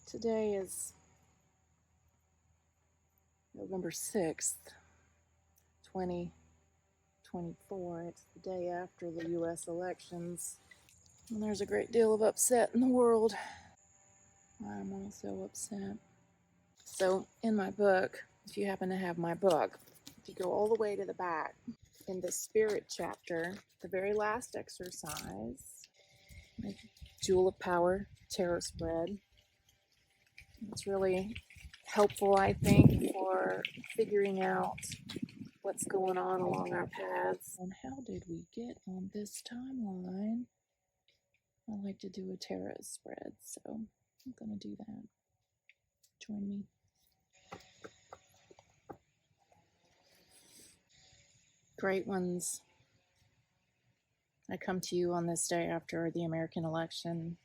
Today is November 6th, 2024. It's the day after the U.S. elections, and there's a great deal of upset in the world. I'm also upset. So in my book, if you happen to have my book, if you go all the way to the back, in the spirit chapter, the very last exercise, my Jewel of Power tarot spread. It's really helpful, I think, for figuring out what's going on along our paths. And how did we get on this timeline? I like to do a tarot spread, so I'm going to do that. Join me. Great ones, I come to you on this day after the American election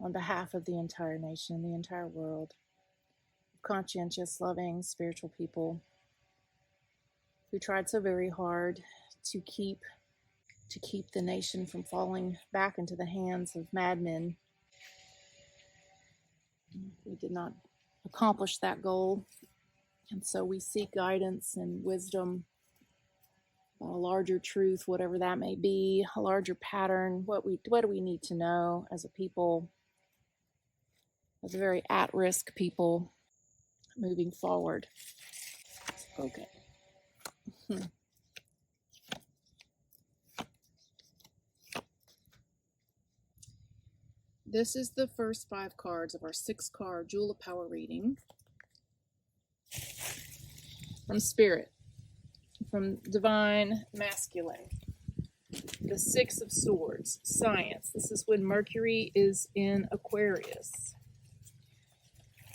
on behalf of the entire nation, the entire world, conscientious, loving, spiritual people who tried so very hard to keep the nation from falling back into the hands of madmen. We did not accomplish that goal, and so we seek guidance and wisdom about a larger truth, whatever that may be, a larger pattern. What do we need to know as a people, as a very at-risk people moving forward? Okay. This is the first 5 cards of our 6-card Jewel of Power reading from Spirit, from Divine Masculine. The 6 of Swords, Science. This is when Mercury is in Aquarius.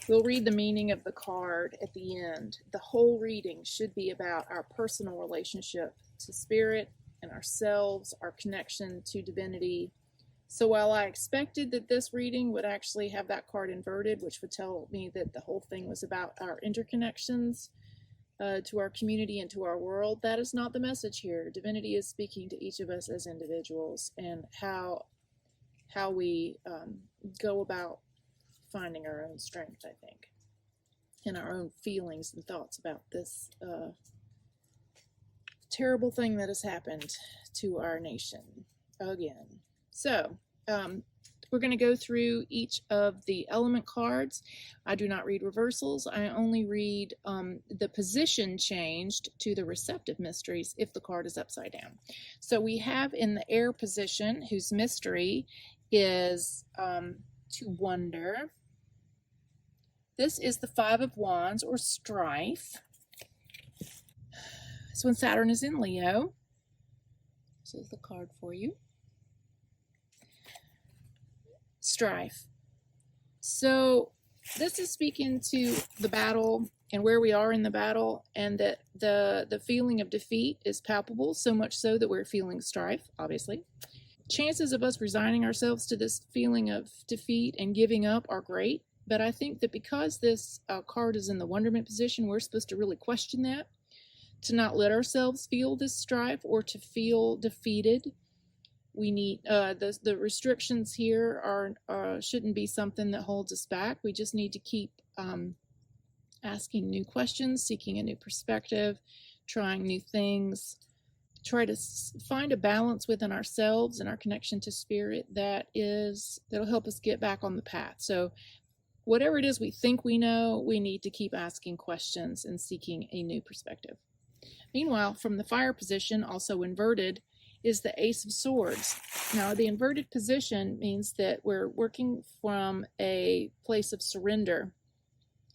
We'll read the meaning of the card at the end. The whole reading should be about our personal relationship to Spirit and ourselves, our connection to divinity. So while I expected that this reading would actually have that card inverted, which would tell me that the whole thing was about our interconnections to our community and to our world, that is not the message here. Divinity is speaking to each of us as individuals and how we go about finding our own strength, I think, and our own feelings and thoughts about this terrible thing that has happened to our nation again. So we're going to go through each of the element cards. I do not read reversals. I only read the position changed to the receptive mysteries if the card is upside down. So we have in the air position, whose mystery is to wonder. This is the 5 of Wands, or strife. So when Saturn is in Leo, this is the card for you. Strife. So this is speaking to the battle and where we are in the battle, and that the feeling of defeat is palpable, so much so that we're feeling strife, obviously. Chances of us resigning ourselves to this feeling of defeat and giving up are great, but I think that because this card is in the wonderment position, we're supposed to really question that, to not let ourselves feel this strife or to feel defeated. We need the restrictions here are shouldn't be something that holds us back. We just need to keep asking new questions, seeking a new perspective, trying new things, try to find a balance within ourselves and our connection that'll help us get back on the path. So whatever it is we think we know, we need to keep asking questions and seeking a new perspective. Meanwhile, from the fire position, also inverted, is the Ace of Swords. Now, the inverted position means that we're working from a place of surrender.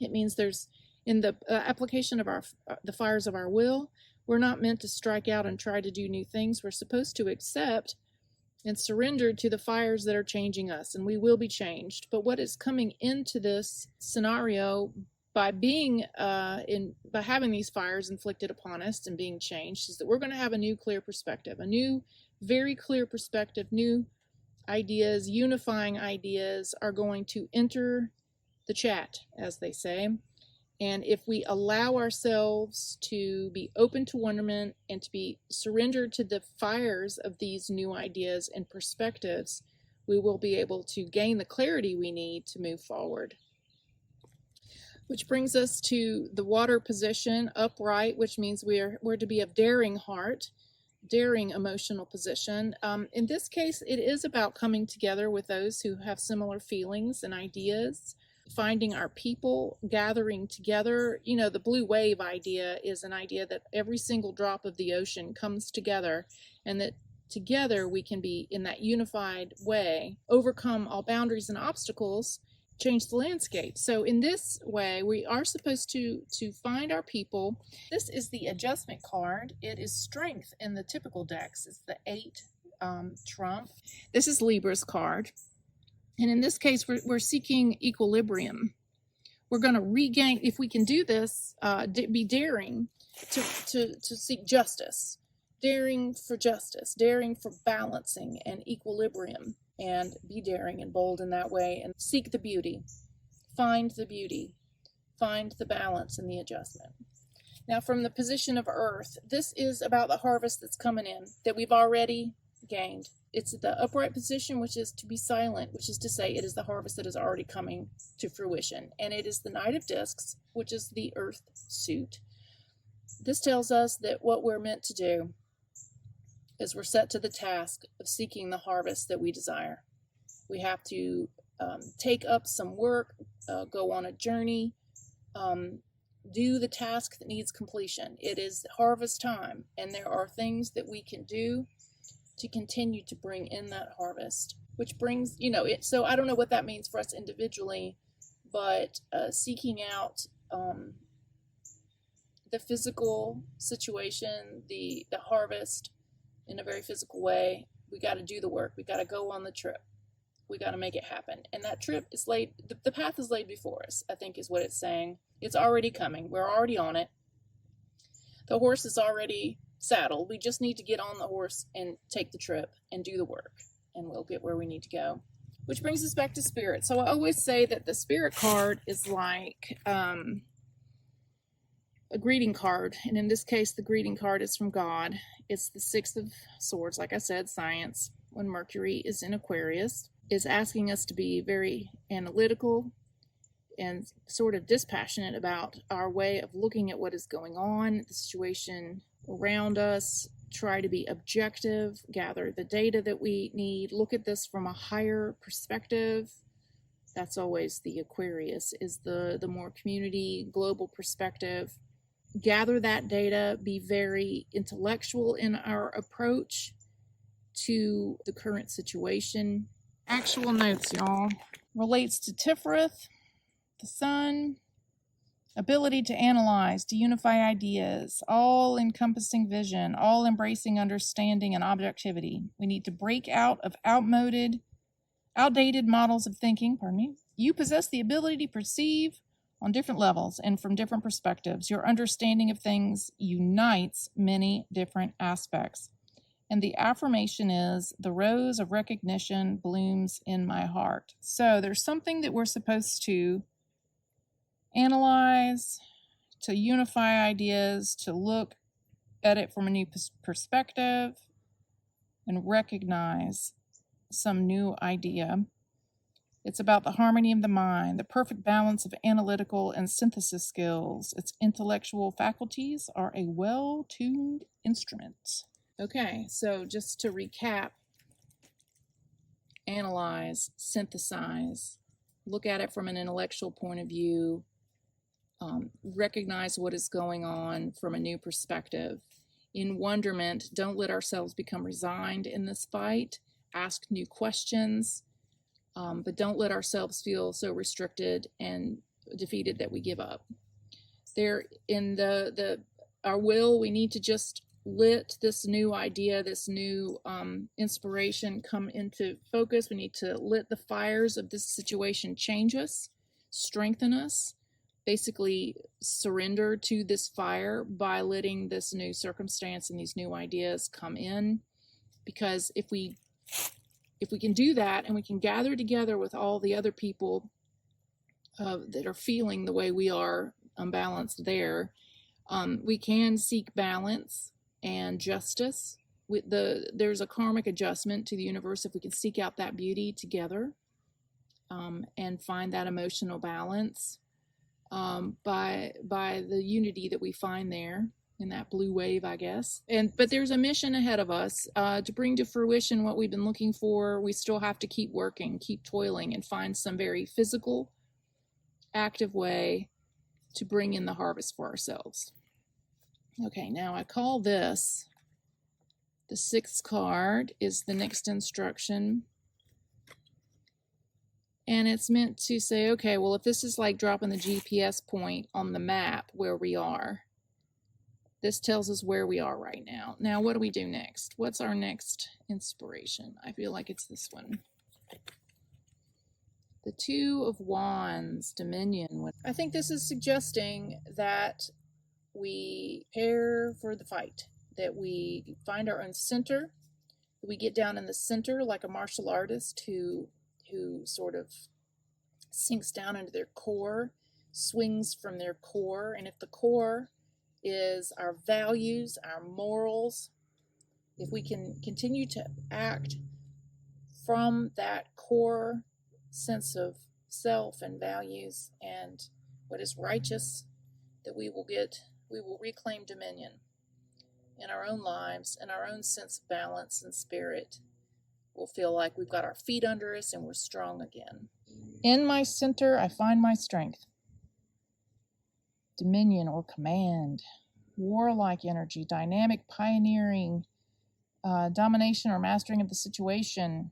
It means there's, in the application of the fires of our will, we're not meant to strike out and try to do new things. We're supposed to accept and surrender to the fires that are changing us, and we will be changed. But what is coming into this scenario by having these fires inflicted upon us and being changed is that we're going to have a new clear perspective, a new very clear perspective. New ideas, unifying ideas are going to enter the chat, as they say. And if we allow ourselves to be open to wonderment and to be surrendered to the fires of these new ideas and perspectives, we will be able to gain the clarity we need to move forward. which brings us to the water position, upright, which means we're to be of daring heart, daring emotional position. In this case, it is about coming together with those who have similar feelings and ideas, finding our people, gathering together. You know, the blue wave idea is an idea that every single drop of the ocean comes together, and that together we can be, in that unified way, overcome all boundaries and obstacles, change the landscape. So in this way, we are supposed to find our people. This is the adjustment card. It is strength in the typical decks. It's the 8 trump. This is Libra's card. And in this case, we're seeking equilibrium. We're going to regain, if we can do this, be daring to seek justice, daring for justice, daring for balancing and equilibrium, and be daring and bold in that way, and seek the beauty, find the balance and the adjustment. Now, from the position of Earth, this is about the harvest that's coming in, that we've already gained. It's the upright position, which is to be silent, which is to say it is the harvest that is already coming to fruition. And it is the Knight of Discs, which is the Earth suit. This tells us that what we're meant to do is we're set to the task of seeking the harvest that we desire. We have to take up some work, go on a journey, do the task that needs completion. It is harvest time, and there are things that we can do to continue to bring in that harvest, which brings, so I don't know what that means for us individually, but seeking out the physical situation, the harvest in a very physical way. We got to do the work. We got to go on the trip. We got to make it happen. And that trip is laid, the path is laid before us, I think is what it's saying. It's already coming. We're already on it. The horse is already saddled. We just need to get on the horse and take the trip and do the work, and we'll get where we need to go. Which brings us back to spirit. So I always say that the spirit card is like a greeting card, and in this case the greeting card is from God. It's the 6 of Swords, like I said, science, when Mercury is in Aquarius, is asking us to be very analytical and sort of dispassionate about our way of looking at what is going on, the situation around us, try to be objective, gather the data that we need, look at this from a higher perspective. That's always the Aquarius, is the more community, global perspective. Gather that data, be very intellectual in our approach to the current situation. Actual notes, y'all. Relates to Tiferet, the sun, ability to analyze, to unify ideas, all-encompassing vision, all-embracing understanding and objectivity. We need to break out of outdated models of thinking. You possess the ability to perceive on different levels and from different perspectives. Your understanding of things unites many different aspects. And the affirmation is, the rose of recognition blooms in my heart. So there's something that we're supposed to analyze, to unify ideas, to look at it from a new perspective, and recognize some new idea. It's about the harmony of the mind, the perfect balance of analytical and synthesis skills. Its intellectual faculties are a well-tuned instrument. Okay, so just to recap, analyze, synthesize, look at it from an intellectual point of view, recognize what is going on from a new perspective. In wonderment, don't let ourselves become resigned in this fight. Ask new questions, but don't let ourselves feel so restricted and defeated that we give up. There, in our will, we need to just let this new idea, this new inspiration come into focus. We need to let the fires of this situation change us, strengthen us, basically surrender to this fire by letting this new circumstance and these new ideas come in. Because if we can do that, and we can gather together with all the other people that are feeling the way we are, unbalanced there, we can seek balance and justice. There's a karmic adjustment to the universe if we can seek out that beauty together and find that emotional balance. by the unity that we find there in that blue wave, I guess. But there's a mission ahead of us to bring to fruition what we've been looking for. We still have to keep working, keep toiling, and find some very physical, active way to bring in the harvest for ourselves. Okay, now I call this, the 6th card is the next instruction. And it's meant to say, okay, well, if this is like dropping the GPS point on the map where we are, this tells us where we are right now. Now, what do we do next? What's our next inspiration? I feel like it's this one. The 2 of Wands, Dominion. I think this is suggesting that we prepare for the fight, that we find our own center, that we get down in the center like a martial artist who sort of sinks down into their core, swings from their core. And if the core is our values, our morals, if we can continue to act from that core sense of self and values and what is righteous, that we will reclaim dominion in our own lives and our own sense of balance and spirit. We'll feel like we've got our feet under us and we're strong again. In my center, I find my strength. Dominion or command, warlike energy, dynamic, pioneering, domination or mastering of the situation.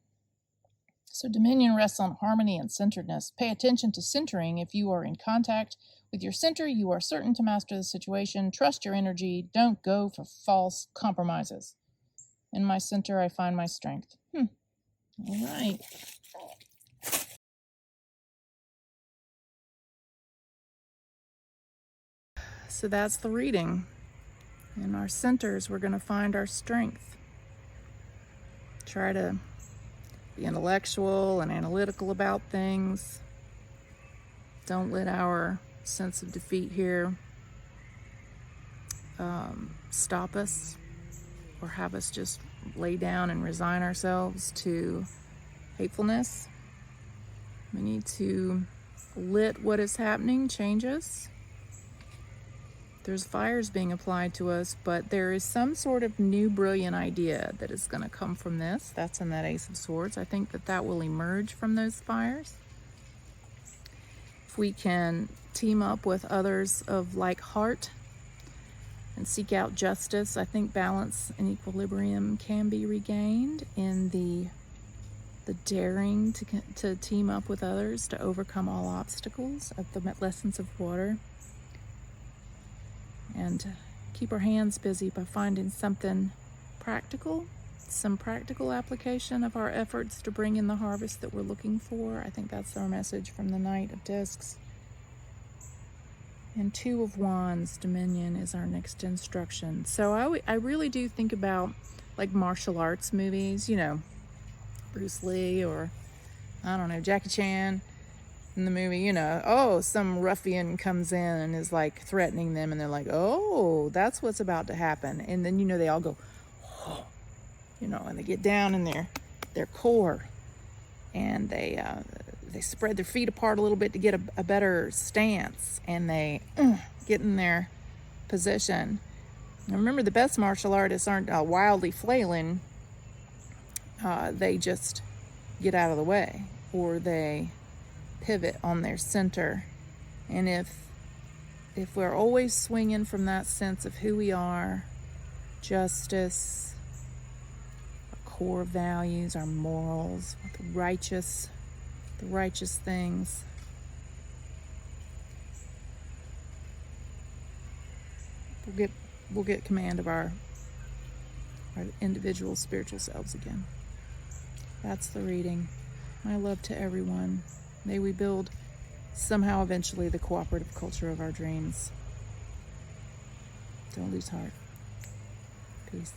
So dominion rests on harmony and centeredness. Pay attention to centering. If you are in contact with your center, you are certain to master the situation. Trust your energy. Don't go for false compromises. In my center, I find my strength. All right. So that's the reading. In our centers, we're going to find our strength. Try to be intellectual and analytical about things. Don't let our sense of defeat here stop us or have us just lay down and resign ourselves to hatefulness. We need to let what is happening change us. There's fires being applied to us, but there is some sort of new brilliant idea that is going to come from this. That's in that Ace of Swords. I think that will emerge from those fires. If we can team up with others of like heart and seek out justice, I think balance and equilibrium can be regained in the daring to team up with others to overcome all obstacles of the lessons of water. And keep our hands busy by finding something practical, some practical application of our efforts to bring in the harvest that we're looking for. I think that's our message from the Knight of Discs. And 2 of Wands, Dominion, is our next instruction. So I really do think about like martial arts movies, you know, Bruce Lee or, I don't know, Jackie Chan. In the movie, you know, some ruffian comes in and is like threatening them, and they're like, oh, that's what's about to happen. And then, you know, they all go, oh, you know, and they get down in their core, and they spread their feet apart a little bit to get a better stance, and they get in their position. Now remember, the best martial artists aren't wildly flailing. They just get out of the way, or they pivot on their center. And if we're always swinging from that sense of who we are, justice, our core values, our morals, the righteous things, we'll get command of our individual spiritual selves again. That's the reading. My love to everyone. May we build somehow eventually the cooperative culture of our dreams. Don't lose heart. Peace.